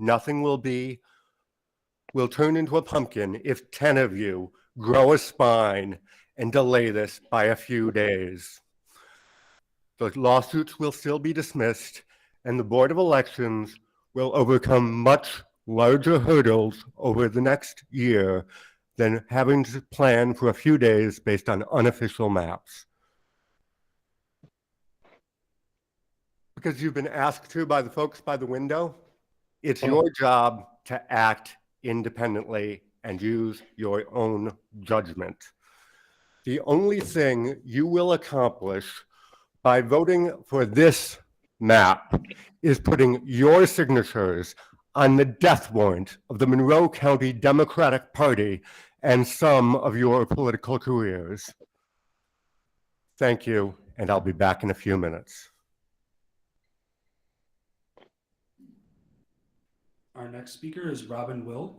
nothing will turn into a pumpkin if 10 of you grow a spine and delay this by a few days. The lawsuits will still be dismissed, and the Board of Elections will overcome much larger hurdles over the next year than having to plan for a few days based on unofficial maps. Because you've been asked to by the folks by the window, it's your job to act independently and use your own judgment. The only thing you will accomplish by voting for this map is putting your signatures on the death warrant of the Monroe County Democratic Party and some of your political careers. Thank you, and I'll be back in a few minutes. Our next speaker is Robin Wilt.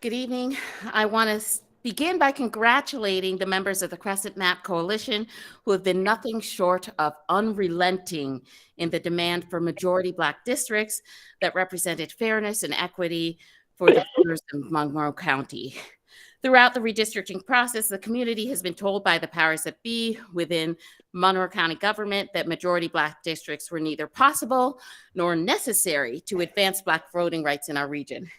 Good evening. I want to begin by congratulating the members of the Crescent Map Coalition who have been nothing short of unrelenting in the demand for majority Black districts that represented fairness and equity for the voters in Monroe County. Throughout the redistricting process, the community has been told by the powers that be within Monroe County government that majority Black districts were neither possible nor necessary to advance Black voting rights in our region.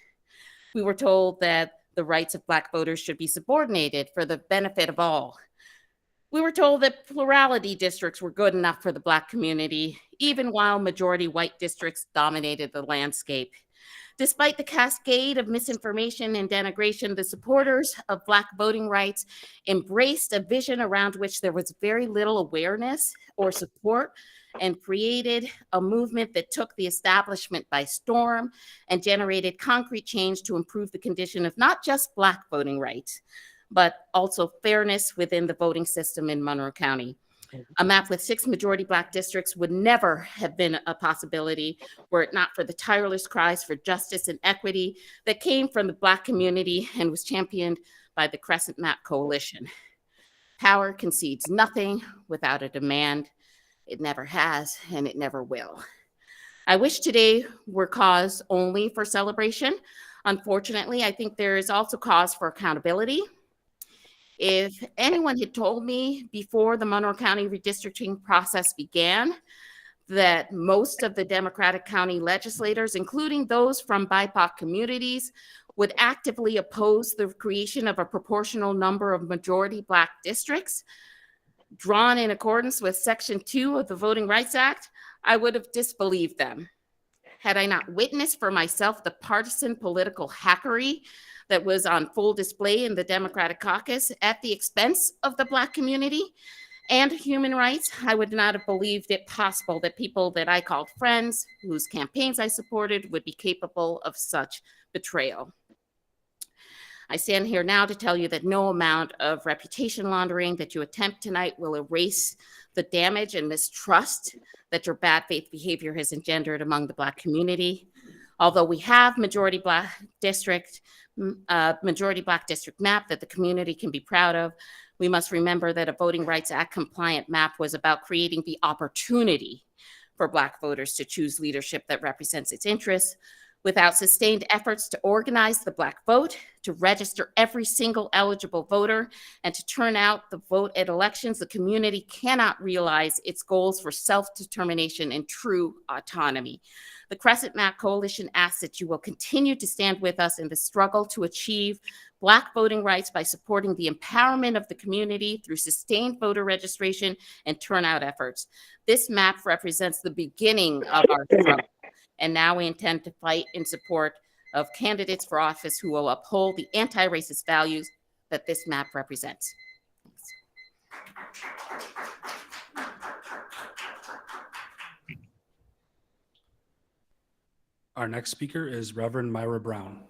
We were told that the rights of Black voters should be subordinated for the benefit of all. We were told that plurality districts were good enough for the Black community, even while majority white districts dominated the landscape. Despite the cascade of misinformation and denigration, the supporters of Black voting rights embraced a vision around which there was very little awareness or support, and created a movement that took the establishment by storm and generated concrete change to improve the condition of not just Black voting rights, but also fairness within the voting system in Monroe County. A map with 6 majority Black districts would never have been a possibility were it not for the tireless cries for justice and equity that came from the Black community and was championed by the Crescent Map Coalition. Power concedes nothing without a demand. It never has, and it never will. I wish today were cause only for celebration. Unfortunately, I think there is also cause for accountability. If anyone had told me before the Monroe County redistricting process began that most of the Democratic County legislators, including those from BIPOC communities, would actively oppose the creation of a proportional number of majority Black districts, drawn in accordance with Section 2 of the Voting Rights Act, I would have disbelieved them. Had I not witnessed for myself the partisan political hackery that was on full display in the Democratic caucus at the expense of the Black community and human rights, I would not have believed it possible that people that I called friends, whose campaigns I supported, would be capable of such betrayal. I stand here now to tell you that no amount of reputation laundering that you attempt tonight will erase the damage and mistrust that your bad faith behavior has engendered among the Black community. Although we have majority Black district map that the community can be proud of, we must remember that a Voting Rights Act compliant map was about creating the opportunity for Black voters to choose leadership that represents its interests. Without sustained efforts to organize the Black vote, to register every single eligible voter, and to turn out the vote at elections, the community cannot realize its goals for self-determination and true autonomy. The Crescent Map Coalition asks that you will continue to stand with us in the struggle to achieve Black voting rights by supporting the empowerment of the community through sustained voter registration and turnout efforts. This map represents the beginning of our struggle. And now we intend to fight in support of candidates for office who will uphold the anti-racist values that this map represents. Our next speaker is Reverend Myra Brown.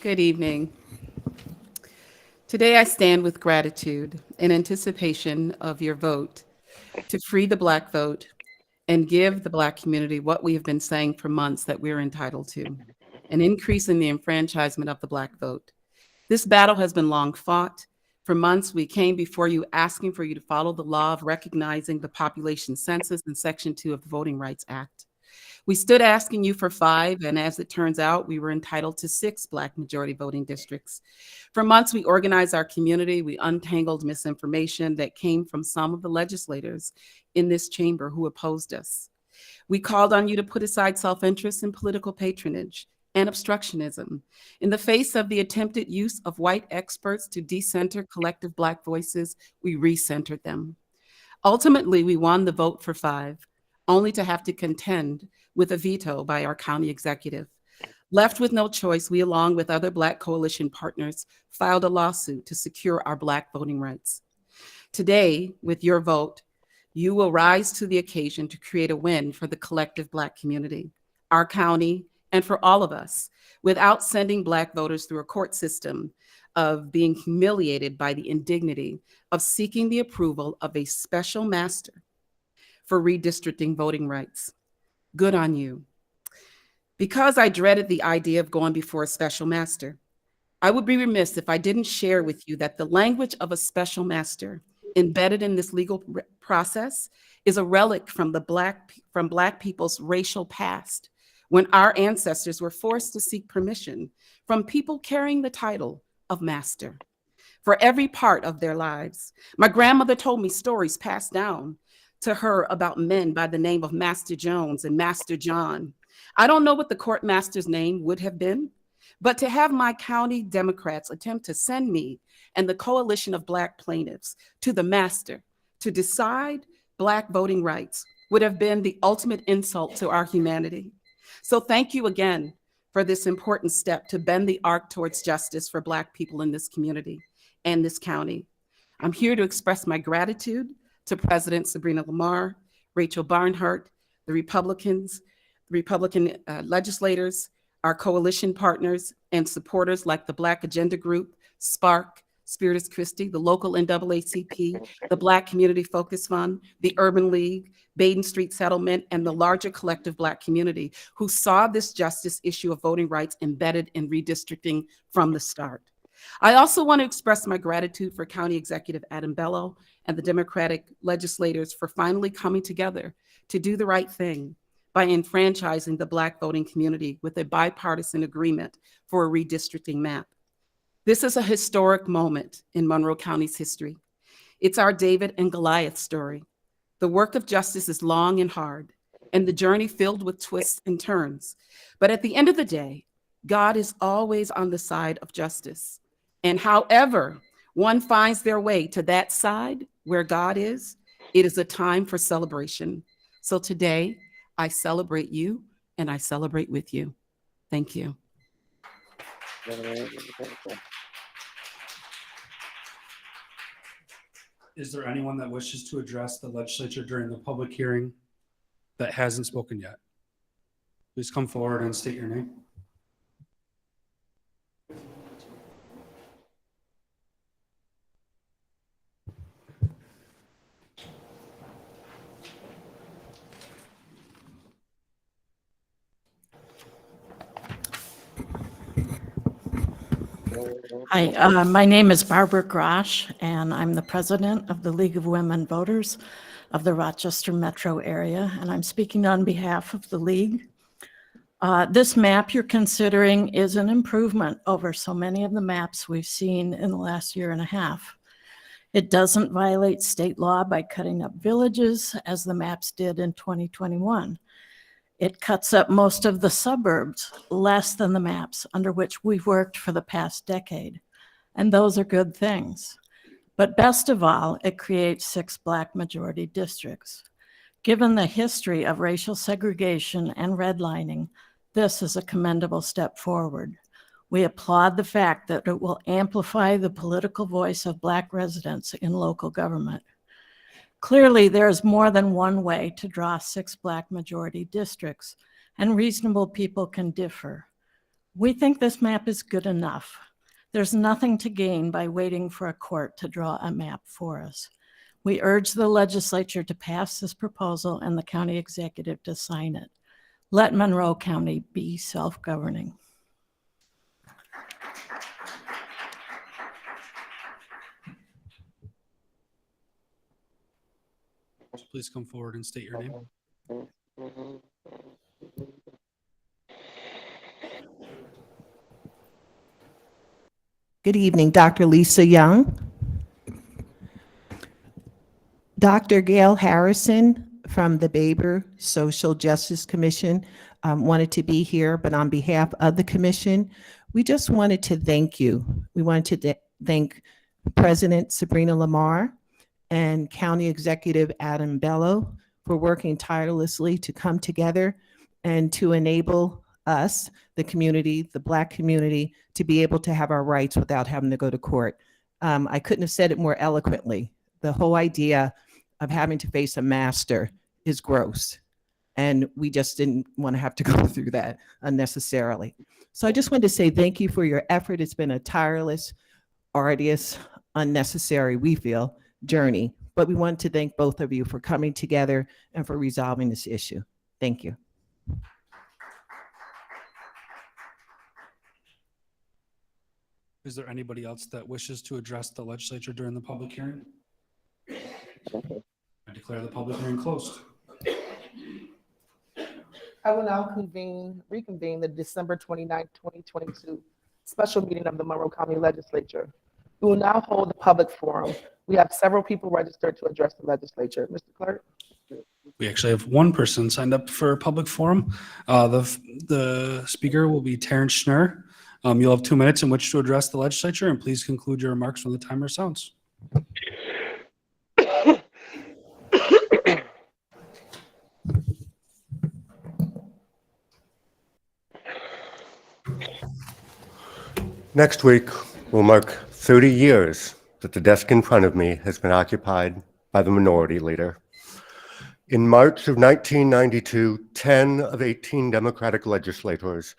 Good evening. Today I stand with gratitude in anticipation of your vote to free the Black vote and give the Black community what we have been saying for months that we're entitled to, an increase in the enfranchisement of the Black vote. This battle has been long fought. For months, we came before you asking for you to follow the law of recognizing the population census in Section 2 of the Voting Rights Act. We stood asking you for 5, and as it turns out, we were entitled to 6 Black majority voting districts. For months, we organized our community. We untangled misinformation that came from some of the legislators in this chamber who opposed us. We called on you to put aside self-interest and political patronage and obstructionism. In the face of the attempted use of white experts to decenter collective Black voices, we recentered them. Ultimately, we won the vote for 5, only to have to contend with a veto by our county executive. Left with no choice, we, along with other Black coalition partners, filed a lawsuit to secure our Black voting rights. Today, with your vote, you will rise to the occasion to create a win for the collective Black community, our county, and for all of us, without sending Black voters through a court system of being humiliated by the indignity of seeking the approval of a special master for redistricting voting rights. Good on you. Because I dreaded the idea of going before a special master, I would be remiss if I didn't share with you that the language of a special master embedded in this legal process is a relic from Black people's racial past, when our ancestors were forced to seek permission from people carrying the title of master for every part of their lives. My grandmother told me stories passed down to her about men by the name of Master Jones and Master John. I don't know what the court master's name would have been, but to have my county Democrats attempt to send me and the coalition of Black plaintiffs to the master to decide Black voting rights would have been the ultimate insult to our humanity. So thank you again for this important step to bend the arc towards justice for Black people in this community and this county. I'm here to express my gratitude to President Sabrina Lamar, Rachel Barnhart, the Republican legislators, our coalition partners and supporters like the Black Agenda Group, Spark, Spiritus Christi, the local NAACP, the Black Community Focus Fund, the Urban League, Baden Street Settlement, and the larger collective Black community who saw this justice issue of voting rights embedded in redistricting from the start. I also want to express my gratitude for County Executive Adam Bello and the Democratic legislators for finally coming together to do the right thing by enfranchising the Black voting community with a bipartisan agreement for a redistricting map. This is a historic moment in Monroe County's history. It's our David and Goliath story. The work of justice is long and hard, and the journey filled with twists and turns. But at the end of the day, God is always on the side of justice. And however one finds their way to that side where God is, it is a time for celebration. So today, I celebrate you and I celebrate with you. Thank you. Is there anyone that wishes to address the legislature during the public hearing that hasn't spoken yet? Please come forward and state your name. Hi, my name is Barbara Grosh, and I'm the president of the League of Women Voters of the Rochester metro area, and I'm speaking on behalf of the League. This map you're considering is an improvement over so many of the maps we've seen in the last year and a half. It doesn't violate state law by cutting up villages, as the maps did in 2021. It cuts up most of the suburbs less than the maps under which we've worked for the past decade. And those are good things. But best of all, it creates 6 Black majority districts. Given the history of racial segregation and redlining, this is a commendable step forward. We applaud the fact that it will amplify the political voice of Black residents in local government. Clearly, there is more than one way to draw 6 Black majority districts, and reasonable people can differ. We think this map is good enough. There's nothing to gain by waiting for a court to draw a map for us. We urge the legislature to pass this proposal and the county executive to sign it. Let Monroe County be self-governing. Please come forward and state your name. Good evening, Dr. Lisa Young. Dr. Gail Harrison from the Baber Social Justice Commission wanted to be here, but on behalf of the commission, we just wanted to thank you. We wanted to thank President Sabrina Lamar and County Executive Adam Bello for working tirelessly to come together and to enable us, the community, the Black community, to be able to have our rights without having to go to court. I couldn't have said it more eloquently. The whole idea of having to face a master is gross. And we just didn't want to have to go through that unnecessarily. So I just wanted to say thank you for your effort. It's been a tireless, arduous, unnecessary, we feel, journey. But we want to thank both of you for coming together and for resolving this issue. Thank you. Is there anybody else that wishes to address the legislature during the public hearing? I declare the public hearing closed. I will now reconvene the December 29, 2022 special meeting of the Monroe County Legislature. We will now hold the public forum. We have several people registered to address the legislature. Mr. Clerk? We actually have one person signed up for a public forum. The speaker will be Terrence Schnurr. You'll have 2 minutes in which to address the legislature, and please conclude your remarks when the timer sounds. Next week will mark 30 years that the desk in front of me has been occupied by the minority leader. In March of 1992, 10 of 18 Democratic legislators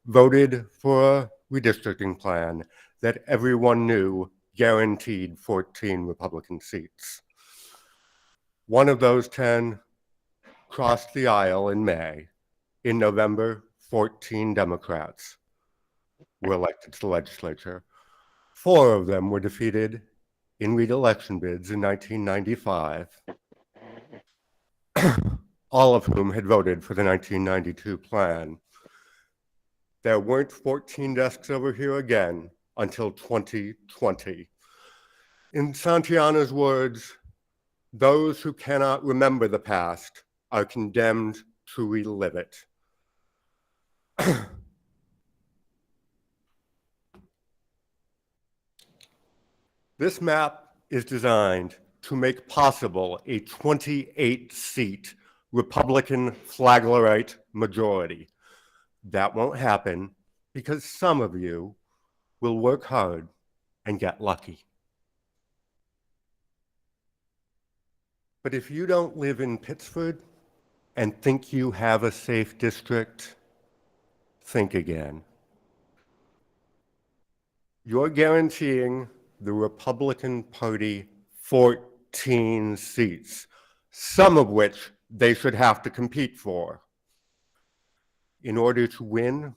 voted for a redistricting plan that everyone knew guaranteed 14 Republican seats. One of those 10 crossed the aisle in May. In November, 14 Democrats were elected to the legislature. 4 of them were defeated in re-election bids in 1995, all of whom had voted for the 1992 plan. There weren't 14 desks over here again until 2020. In Santayana's words, those who cannot remember the past are condemned to relive it. This map is designed to make possible a 28-seat Republican Flaglerite majority. That won't happen because some of you will work hard and get lucky. But if you don't live in Pittsford and think you have a safe district, think again. You're guaranteeing the Republican Party 14 seats, some of which they should have to compete for. In order to win,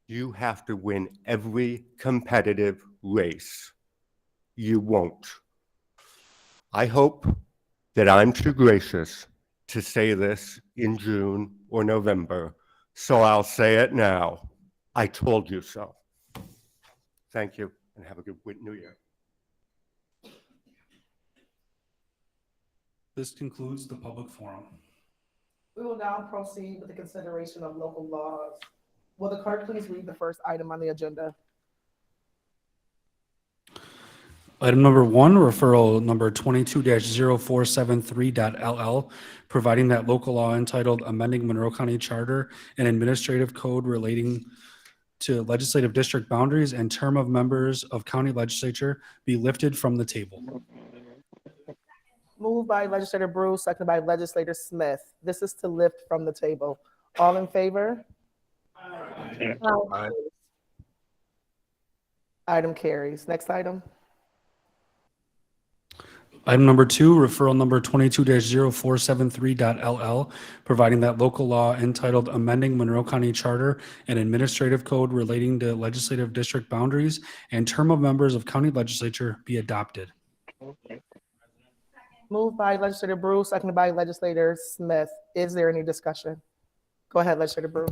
you have to win every competitive race. You won't. I hope that I'm too gracious to say this in June or November, so I'll say it now. I told you so. Thank you, and have a good New Year. This concludes the public forum. We will now proceed with the consideration of local laws. Will the clerk please read the first item on the agenda? Item number 1, referral number 22-0473.LL, providing that local law entitled Amending Monroe County Charter and Administrative Code relating to legislative district boundaries and term of members of county legislature be lifted from the table. Moved by Legislator Bruce, seconded by Legislator Smith. This is to lift from the table. All in favor? Item carries. Next item. Item number 2, referral number 22-0473.LL, providing that local law entitled Amending Monroe County Charter and Administrative Code relating to legislative district boundaries and term of members of county legislature be adopted. Moved by Legislator Brew, seconded by Legislator Smith. Is there any discussion? Go ahead, Legislator Brew.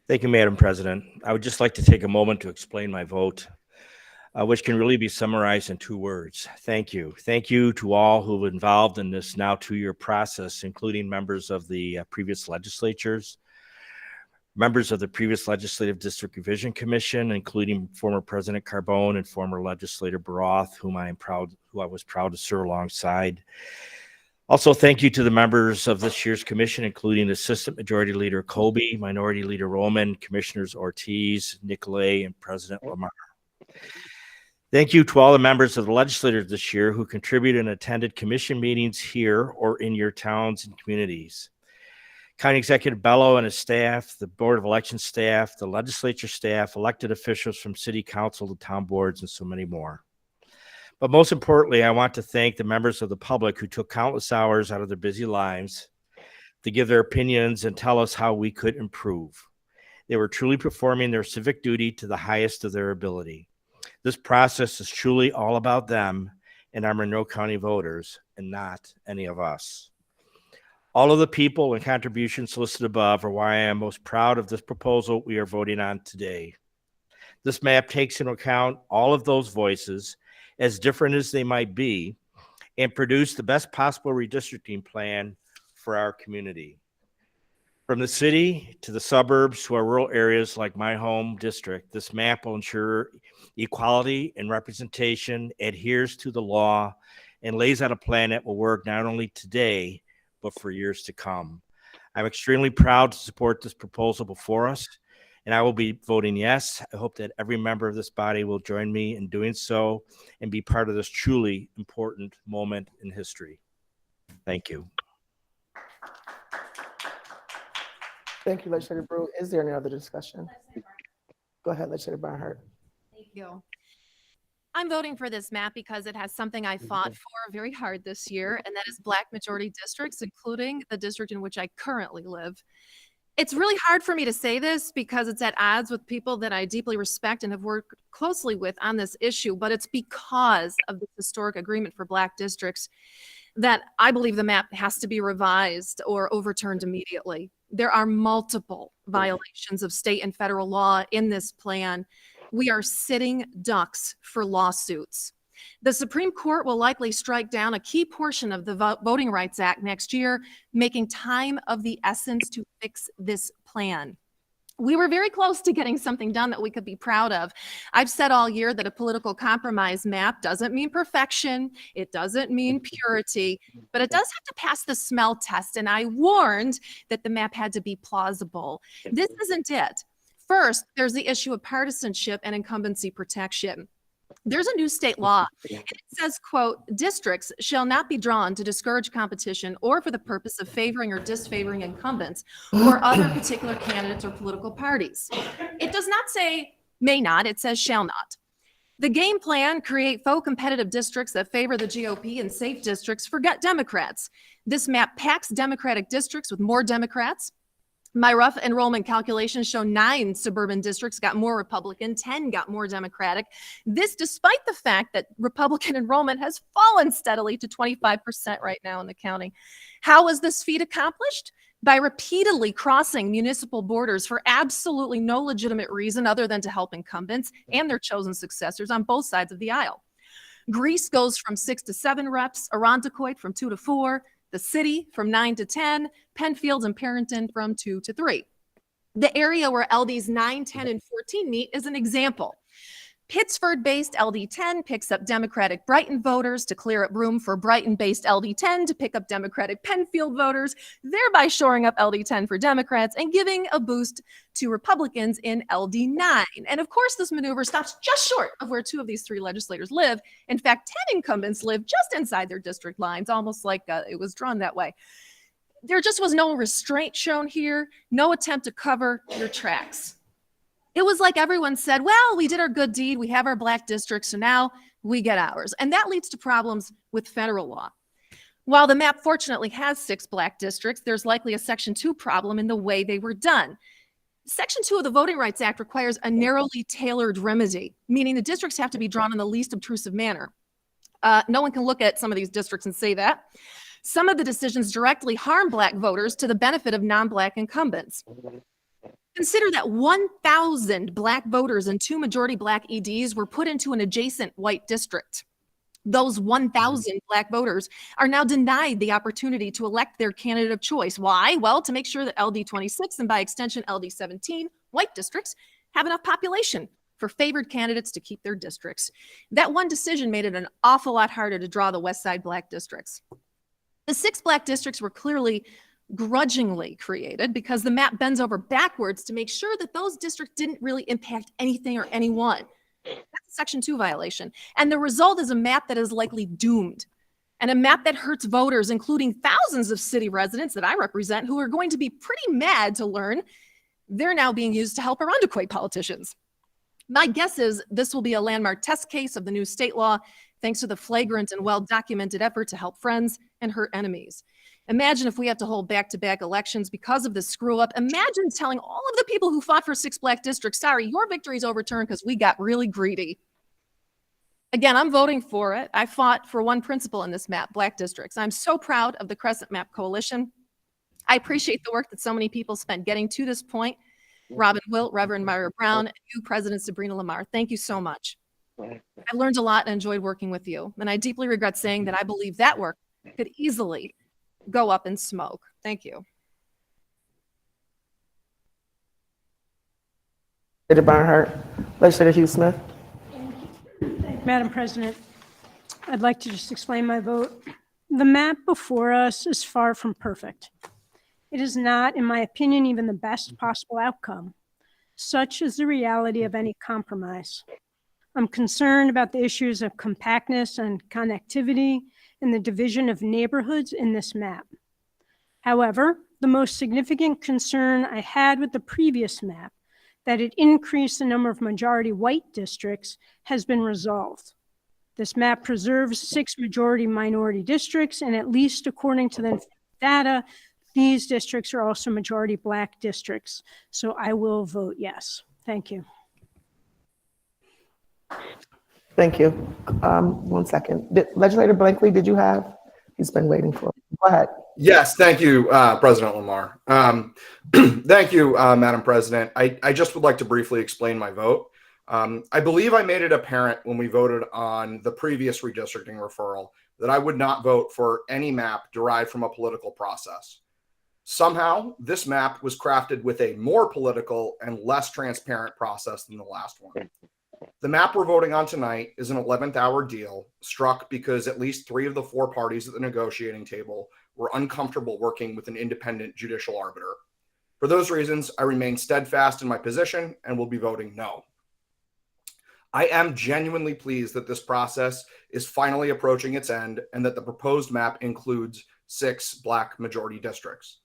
Thank you, Madam President. I would just like to take a moment to explain my vote, which can really be summarized in 2 words. Thank you. Thank you to all who were involved in this now 2-year process, including members of the previous legislatures, members of the previous Legislative District Revision Commission, including former President Carbone and former Legislator Baroth, who I was proud to serve alongside. Also, thank you to the members of this year's commission, including Assistant Majority Leader Colby, Minority Leader Roman, Commissioners Ortiz, Nicolay, and President Lamar. Thank you to all the members of the legislature this year who contributed and attended commission meetings here or in your towns and communities. County Executive Bello and his staff, the Board of Election staff, the legislature staff, elected officials from city council to town boards, and so many more. But most importantly, I want to thank the members of the public who took countless hours out of their busy lives to give their opinions and tell us how we could improve. They were truly performing their civic duty to the highest of their ability. This process is truly all about them and our Monroe County voters, and not any of us. All of the people and contributions listed above are why I am most proud of this proposal we are voting on today. This map takes into account all of those voices, as different as they might be, and produce the best possible redistricting plan for our community. From the city to the suburbs to our rural areas like my home district, this map will ensure equality and representation, adheres to the law, and lays out a plan that will work not only today, but for years to come. I'm extremely proud to support this proposal before us, and I will be voting yes. I hope that every member of this body will join me in doing so and be part of this truly important moment in history. Thank you. Thank you, Legislator Brew. Is there any other discussion? Go ahead, Legislator Barnhart. Thank you. I'm voting for this map because it has something I fought for very hard this year, and that is Black majority districts, including the district in which I currently live. It's really hard for me to say this because it's at odds with people that I deeply respect and have worked closely with on this issue, but it's because of the historic agreement for Black districts that I believe the map has to be revised or overturned immediately. There are multiple violations of state and federal law in this plan. We are sitting ducks for lawsuits. The Supreme Court will likely strike down a key portion of the Voting Rights Act next year, making time of the essence to fix this plan. We were very close to getting something done that we could be proud of. I've said all year that a political compromise map doesn't mean perfection. It doesn't mean purity, but it does have to pass the smell test. And I warned that the map had to be plausible. This isn't it. First, there's the issue of partisanship and incumbency protection. There's a new state law, and it says, quote, districts shall not be drawn to discourage competition or for the purpose of favoring or disfavoring incumbents or other particular candidates or political parties. It does not say may not, it says shall not. The game plan, create faux competitive districts that favor the GOP and safe districts forget Democrats. This map packs Democratic districts with more Democrats. My rough enrollment calculations show 9 suburban districts got more Republican, 10 got more Democratic. This despite the fact that Republican enrollment has fallen steadily to 25% right now in the county. How was this feat accomplished? By repeatedly crossing municipal borders for absolutely no legitimate reason other than to help incumbents and their chosen successors on both sides of the aisle. Greece goes from 6 to 7 reps, Irondequoit from 2 to 4, the city from 9 to 10, Penfield and Parrington from 2 to 3. The area where LDs 9, 10, and 14 meet is an example. Pittsford-based LD10 picks up Democratic Brighton voters to clear up room for Brighton-based LD10 to pick up Democratic Penfield voters, thereby shoring up LD10 for Democrats and giving a boost to Republicans in LD9. And of course, this maneuver stops just short of where 2 of these 3 legislators live. In fact, 10 incumbents live just inside their district lines, almost like it was drawn that way. there just was no restraint shown here, no attempt to cover your tracks. It was like everyone said, well, we did our good deed, we have our black districts, so now we get ours. And that leads to problems with federal law. While the map fortunately has 6 black districts, there's likely a Section 2 problem in the way they were done. Section 2 of the Voting Rights Act requires a narrowly tailored remedy, meaning the districts have to be drawn in the least obtrusive manner. No one can look at some of these districts and say that. Some of the decisions directly harm black voters to the benefit of non-black incumbents. Consider that 1,000 black voters and 2 majority black EDs were put into an adjacent white district. Those 1,000 black voters are now denied the opportunity to elect their candidate of choice. Why? Well, to make sure that LD 26 and by extension LD 17 white districts have enough population for favored candidates to keep their districts. That one decision made it an awful lot harder to draw the West Side black districts. The 6 black districts were clearly grudgingly created because the map bends over backwards to make sure that those districts didn't really impact anything or anyone. That's a Section 2 violation. And the result is a map that is likely doomed, and a map that hurts voters, including thousands of city residents that I represent, who are going to be pretty mad to learn they're now being used to help Irondequoit politicians. My guess is this will be a landmark test case of the new state law, thanks to the flagrant and well-documented effort to help friends and hurt enemies. Imagine if we have to hold back-to-back elections because of this screw-up. Imagine telling all of the people who fought for 6 black districts, sorry, your victory's overturned because we got really greedy. Again, I'm voting for it. I fought for one principle in this map, black districts. I'm so proud of the Crescent Map Coalition. I appreciate the work that so many people spent getting to this point. Robin Wilt, Reverend Myra Brown, and you, President Sabrina Lamar, thank you so much. I learned a lot and enjoyed working with you. And I deeply regret saying that I believe that work could easily go up in smoke. Thank you. Legislator Barnhart. Legislator Hugh Smith. Madam President, I'd like to just explain my vote. The map before us is far from perfect. It is not, in my opinion, even the best possible outcome. Such is the reality of any compromise. I'm concerned about the issues of compactness and connectivity and the division of neighborhoods in this map. However, the most significant concern I had with the previous map, that it increased the number of majority white districts, has been resolved. This map preserves 6 majority minority districts, and at least according to the data, these districts are also majority black districts. So I will vote yes. Thank you. Thank you. 1 second. Legislator Blankley, did you have? He's been waiting for. Go ahead. Yes, thank you, President Lamar. Thank you, Madam President. I just would like to briefly explain my vote. I believe I made it apparent when we voted on the previous redistricting referral that I would not vote for any map derived from a political process. Somehow, this map was crafted with a more political and less transparent process than the last one. The map we're voting on tonight is an 11th hour deal struck because at least 3 of the 4 parties at the negotiating table were uncomfortable working with an independent judicial arbiter. For those reasons, I remain steadfast in my position and will be voting no. I am genuinely pleased that this process is finally approaching its end and that the proposed map includes 6 black majority districts.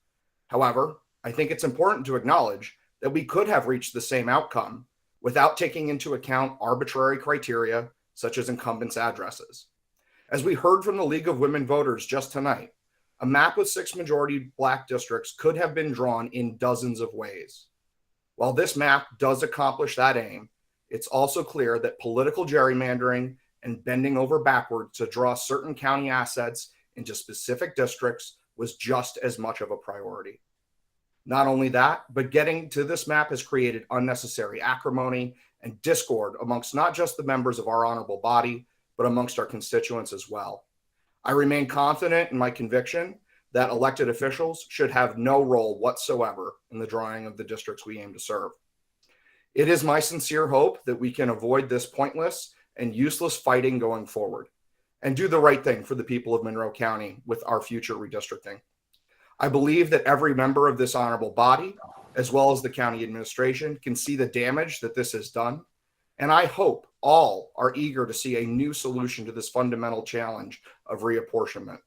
However, I think it's important to acknowledge that we could have reached the same outcome without taking into account arbitrary criteria such as incumbents' addresses. As we heard from the League of Women Voters just tonight, a map with 6 majority black districts could have been drawn in dozens of ways. While this map does accomplish that aim, it's also clear that political gerrymandering and bending over backwards to draw certain county assets into specific districts was just as much of a priority. Not only that, but getting to this map has created unnecessary acrimony and discord amongst not just the members of our honorable body, but amongst our constituents as well. I remain confident in my conviction that elected officials should have no role whatsoever in the drawing of the districts we aim to serve. It is my sincere hope that we can avoid this pointless and useless fighting going forward and do the right thing for the people of Monroe County with our future redistricting. I believe that every member of this honorable body, as well as the county administration, can see the damage that this has done. And I hope all are eager to see a new solution to this fundamental challenge of reapportionment.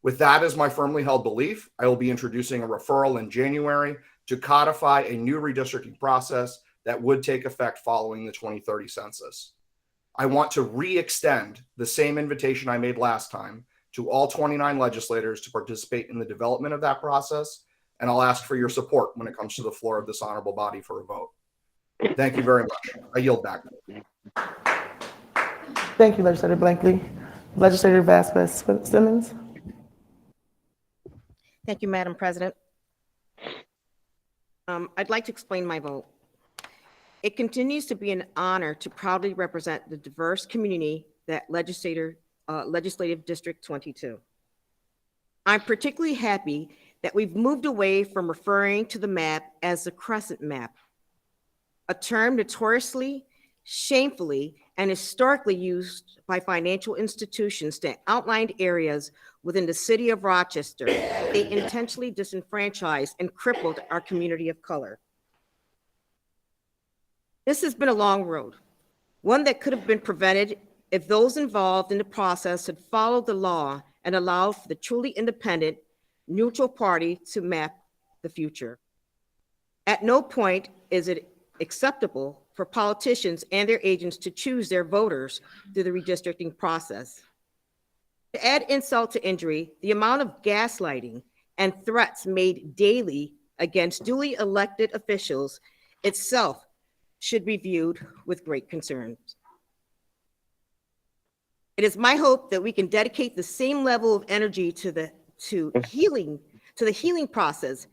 With that as my firmly held belief, I will be introducing a referral in January to codify a new redistricting process that would take effect following the 2030 census. I want to re-extend the same invitation I made last time to all 29 legislators to participate in the development of that process, and I'll ask for your support when it comes to the floor of this honorable body for a vote. Thank you very much. I yield back. Thank you, Legislator Blankley. Legislator Vasquez Simmons. Thank you, Madam President. I'd like to explain my vote. It continues to be an honor to proudly represent the diverse community that Legislative District 22. I'm particularly happy that we've moved away from referring to the map as the crescent map, a term notoriously, shamefully, and historically used by financial institutions that outlined areas within the city of Rochester. They intentionally disenfranchised and crippled our community of color. This has been a long road, one that could have been prevented if those involved in the process had followed the law and allowed for the truly independent, neutral party to map the future. At no point is it acceptable for politicians and their agents to choose their voters through the redistricting process. To add insult to injury, the amount of gaslighting and threats made daily against duly elected officials itself should be viewed with great concern. It is my hope that we can dedicate the same level of energy to the healing process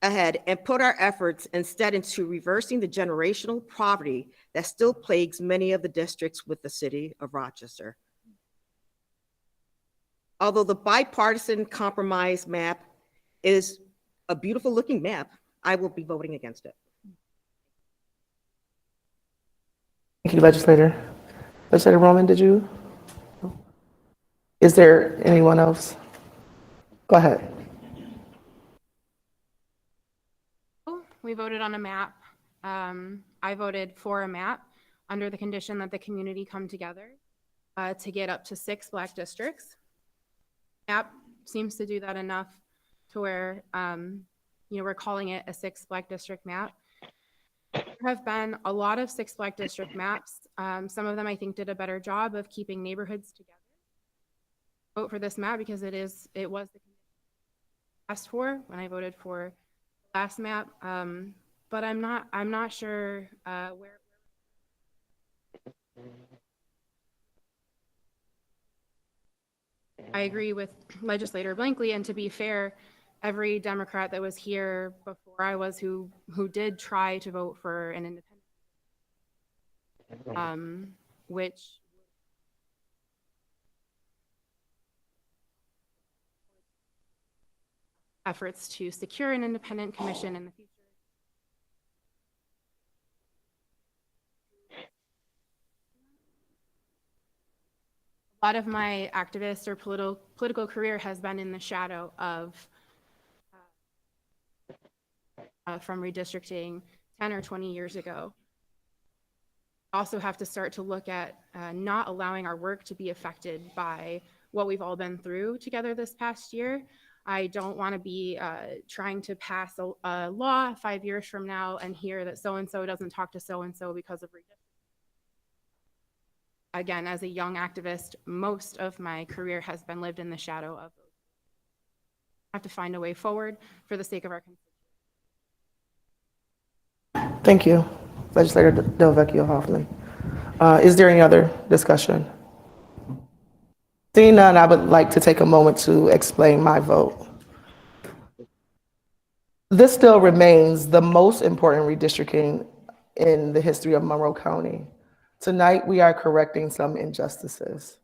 ahead and put our efforts instead into reversing the generational poverty that still plagues many of the districts with the city of Rochester. Although the bipartisan compromise map is a beautiful looking map, I will be voting against it. Thank you, Legislator. Legislator Roman, did you? Is there anyone else? Go ahead. We voted on a map. I voted for a map under the condition that the community come together to get up to 6 Black districts. Map seems to do that enough to where we're calling it a 6 Black district map. There have been a lot of 6 Black district maps. Some of them I think did a better job of keeping neighborhoods together. Vote for this map because it was the condition I asked for when I voted for the last map. But I'm not sure where. I agree with Legislator Blankley, and to be fair, every Democrat that was here before I was who did try to vote for an independent, which efforts to secure an independent commission in the future. A lot of my activist or political career has been in the shadow of from redistricting 10 or 20 years ago. Also have to start to look at not allowing our work to be affected by what we've all been through together this past year. I don't want to be trying to pass a law 5 years from now and hear that so-and-so doesn't talk to so-and-so because of redistricting. Again, as a young activist, most of my career has been lived in the shadow of those. I have to find a way forward for the sake of our constituents. Thank you, Legislator Del Vecchio Hoffman. Is there any other discussion? Seeing none, I would like to take a moment to explain my vote. This still remains the most important redistricting in the history of Monroe County. Tonight, we are correcting some injustices.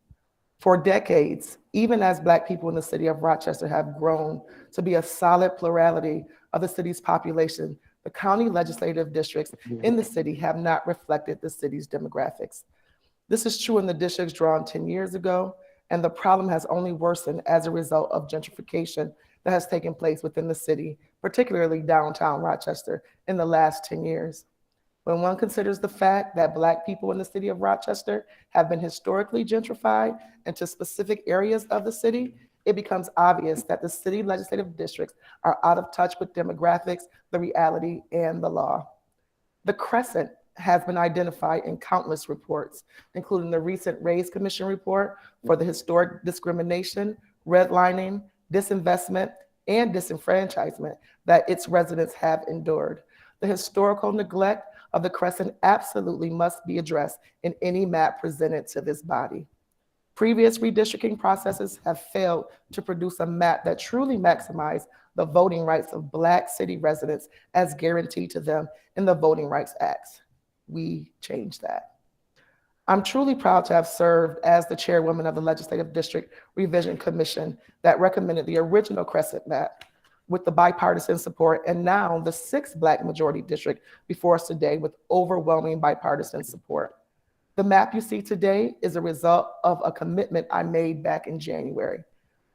For decades, even as Black people in the city of Rochester have grown to be a solid plurality of the city's population, the county legislative districts in the city have not reflected the city's demographics. This is true in the districts drawn 10 years ago, and the problem has only worsened as a result of gentrification that has taken place within the city, particularly downtown Rochester, in the last 10 years. When one considers the fact that Black people in the city of Rochester have been historically gentrified into specific areas of the city, it becomes obvious that the city legislative districts are out of touch with demographics, the reality, and the law. The Crescent has been identified in countless reports, including the recent Race Commission report for the historic discrimination, redlining, disinvestment, and disenfranchisement that its residents have endured. The historical neglect of the Crescent absolutely must be addressed in any map presented to this body. Previous redistricting processes have failed to produce a map that truly maximizes the voting rights of Black city residents as guaranteed to them in the Voting Rights Act. We changed that. I'm truly proud to have served as the chairwoman of the Legislative District Revision Commission that recommended the original Crescent map with the bipartisan support, and now the 6th Black majority district before us today with overwhelming bipartisan support. The map you see today is a result of a commitment I made back in January,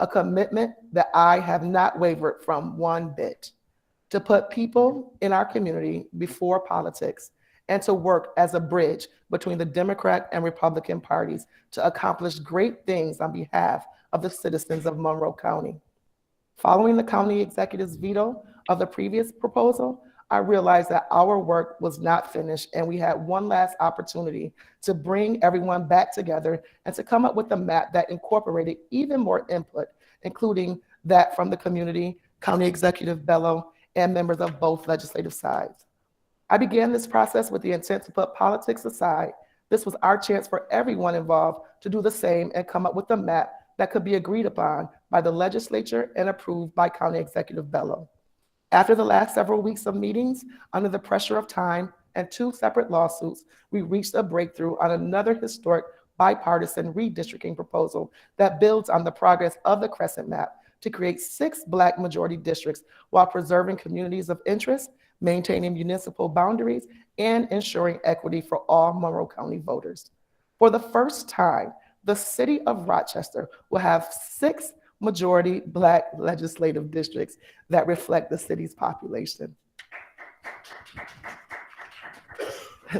a commitment that I have not wavered from one bit, to put people in our community before politics and to work as a bridge between the Democrat and Republican parties to accomplish great things on behalf of the citizens of Monroe County. Following the county executive's veto of the previous proposal, I realized that our work was not finished and we had one last opportunity to bring everyone back together and to come up with a map that incorporated even more input, including that from the community, County Executive Bello, and members of both legislative sides. I began this process with the intent to put politics aside. This was our chance for everyone involved to do the same and come up with a map that could be agreed upon by the legislature and approved by County Executive Bello. After the last several weeks of meetings, under the pressure of time and 2 separate lawsuits, we reached a breakthrough on another historic bipartisan redistricting proposal that builds on the progress of the Crescent map to create 6 Black majority districts while preserving communities of interest, maintaining municipal boundaries, and ensuring equity for all Monroe County voters. For the first time, the city of Rochester will have 6 majority Black legislative districts that reflect the city's population.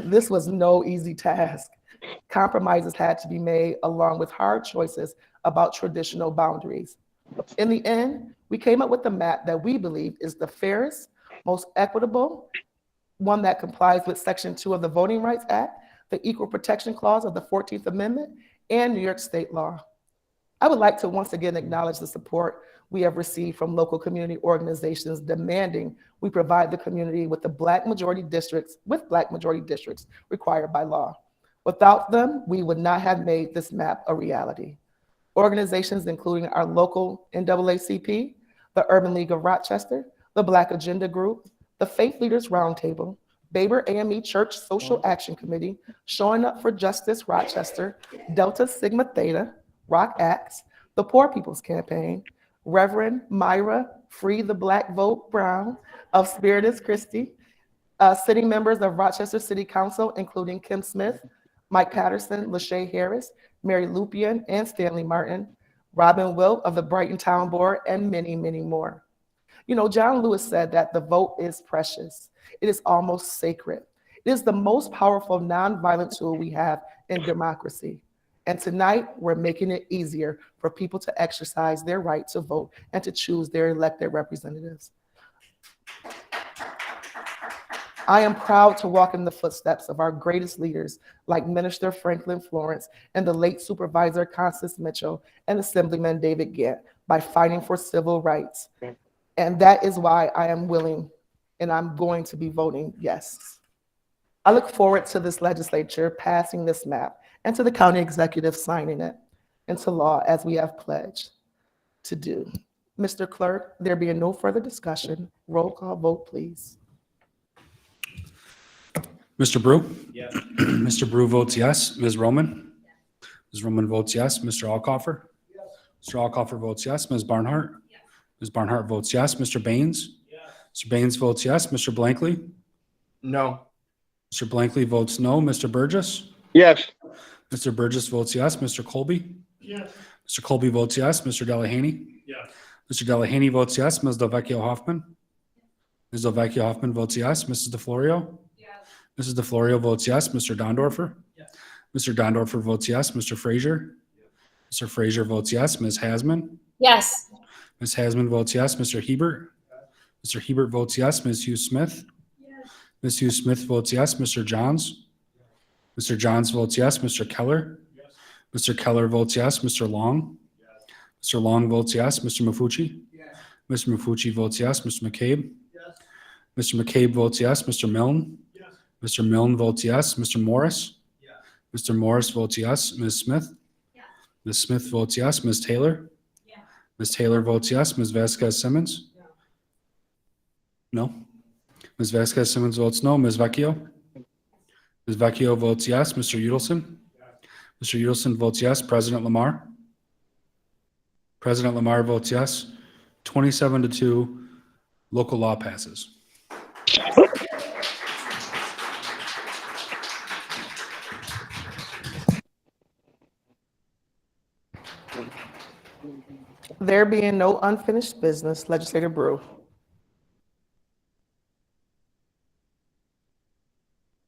This was no easy task. Compromises had to be made along with hard choices about traditional boundaries. In the end, we came up with a map that we believe is the fairest, most equitable, one that complies with Section 2 of the Voting Rights Act, the Equal Protection Clause of the 14th Amendment, and New York state law. I would like to once again acknowledge the support we have received from local community organizations demanding we provide the community with the Black majority districts required by law. Without them, we would not have made this map a reality. Organizations including our local NAACP, the Urban League of Rochester, the Black Agenda Group, the Faith Leaders Roundtable, Baber AME Church Social Action Committee, Showing Up for Justice Rochester, Delta Sigma Theta, Rock Acts, the Poor People's Campaign, Reverend Myra Free the Black Vote Brown of Spiritus Christi, sitting members of Rochester City Council, including Kim Smith, Mike Patterson, Lachey Harris, Mary Lupian, and Stanley Martin, Robin Wilt of the Brighton Town Board, and many, many more. You know, John Lewis said that the vote is precious. It is almost sacred. It is the most powerful nonviolent tool we have in democracy. And tonight, we're making it easier for people to exercise their right to vote and to choose their elected representatives. I am proud to walk in the footsteps of our greatest leaders like Minister Franklin Florence and the late Supervisor Constance Mitchell and Assemblyman David Gant by fighting for civil rights. And that is why I am willing and I'm going to be voting yes. I look forward to this legislature passing this map and to the county executive signing it into law as we have pledged to do. Mr. Clerk, there being no further discussion, roll call vote, please. Mr. Brew? Yes. Mr. Brew votes yes. Ms. Roman? Ms. Roman votes yes. Mr. Alcoffer? Yes. Mr. Alcoffer votes yes. Ms. Barnhart? Yes. Ms. Barnhart votes yes. Mr. Baines? Yes. Mr. Baines votes yes. Mr. Blankley? No. Mr. Blankley votes no. Mr. Burgess? Yes. Mr. Burgess votes yes. Mr. Colby? Yes. Mr. Colby votes yes. Mr. Delahaney? Yes. Mr. Delahaney votes yes. Ms. Delvecchio Hoffman? Ms. Delvecchio Hoffman votes yes. Mrs. DeFlorio? Mrs. DeFlorio votes yes. Mr. Dondorfer? Yes. Mr. Dondorfer votes yes. Mr. Frazier? Yes. Mr. Frazier votes yes. Ms. Hasman? Yes. Ms. Hasman votes yes. Mr. Hebert? Mr. Hebert votes yes. Ms. Hughes Smith? Ms. Hughes Smith votes yes. Mr. Johns? Mr. Johns votes yes. Mr. Keller? Mr. Keller votes yes. Mr. Long? Mr. Long votes yes. Mr. Mafucci? Mr. Mafucci votes yes. Mr. McCabe? Mr. McCabe votes yes. Mr. Milne? Mr. Milne votes yes. Mr. Morris? Mr. Morris votes yes. Ms. Smith? Ms. Smith votes yes. Ms. Taylor? Ms. Taylor votes yes. Ms. Vasquez Simmons? No. Ms. Vasquez Simmons votes no. Ms. Vecchio? Ms. Vecchio votes yes. Mr. Udelson? Mr. Udelson votes yes. President Lamar? President Lamar votes yes. 27-2, local law passes. There being no unfinished business, Legislator Brew.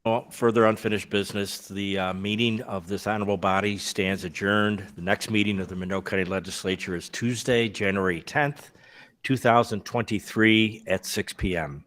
Well, further unfinished business, the meeting of this honorable body stands adjourned. The next meeting of the Monroe County Legislature is Tuesday, January 10th, 2023 at 6 p.m.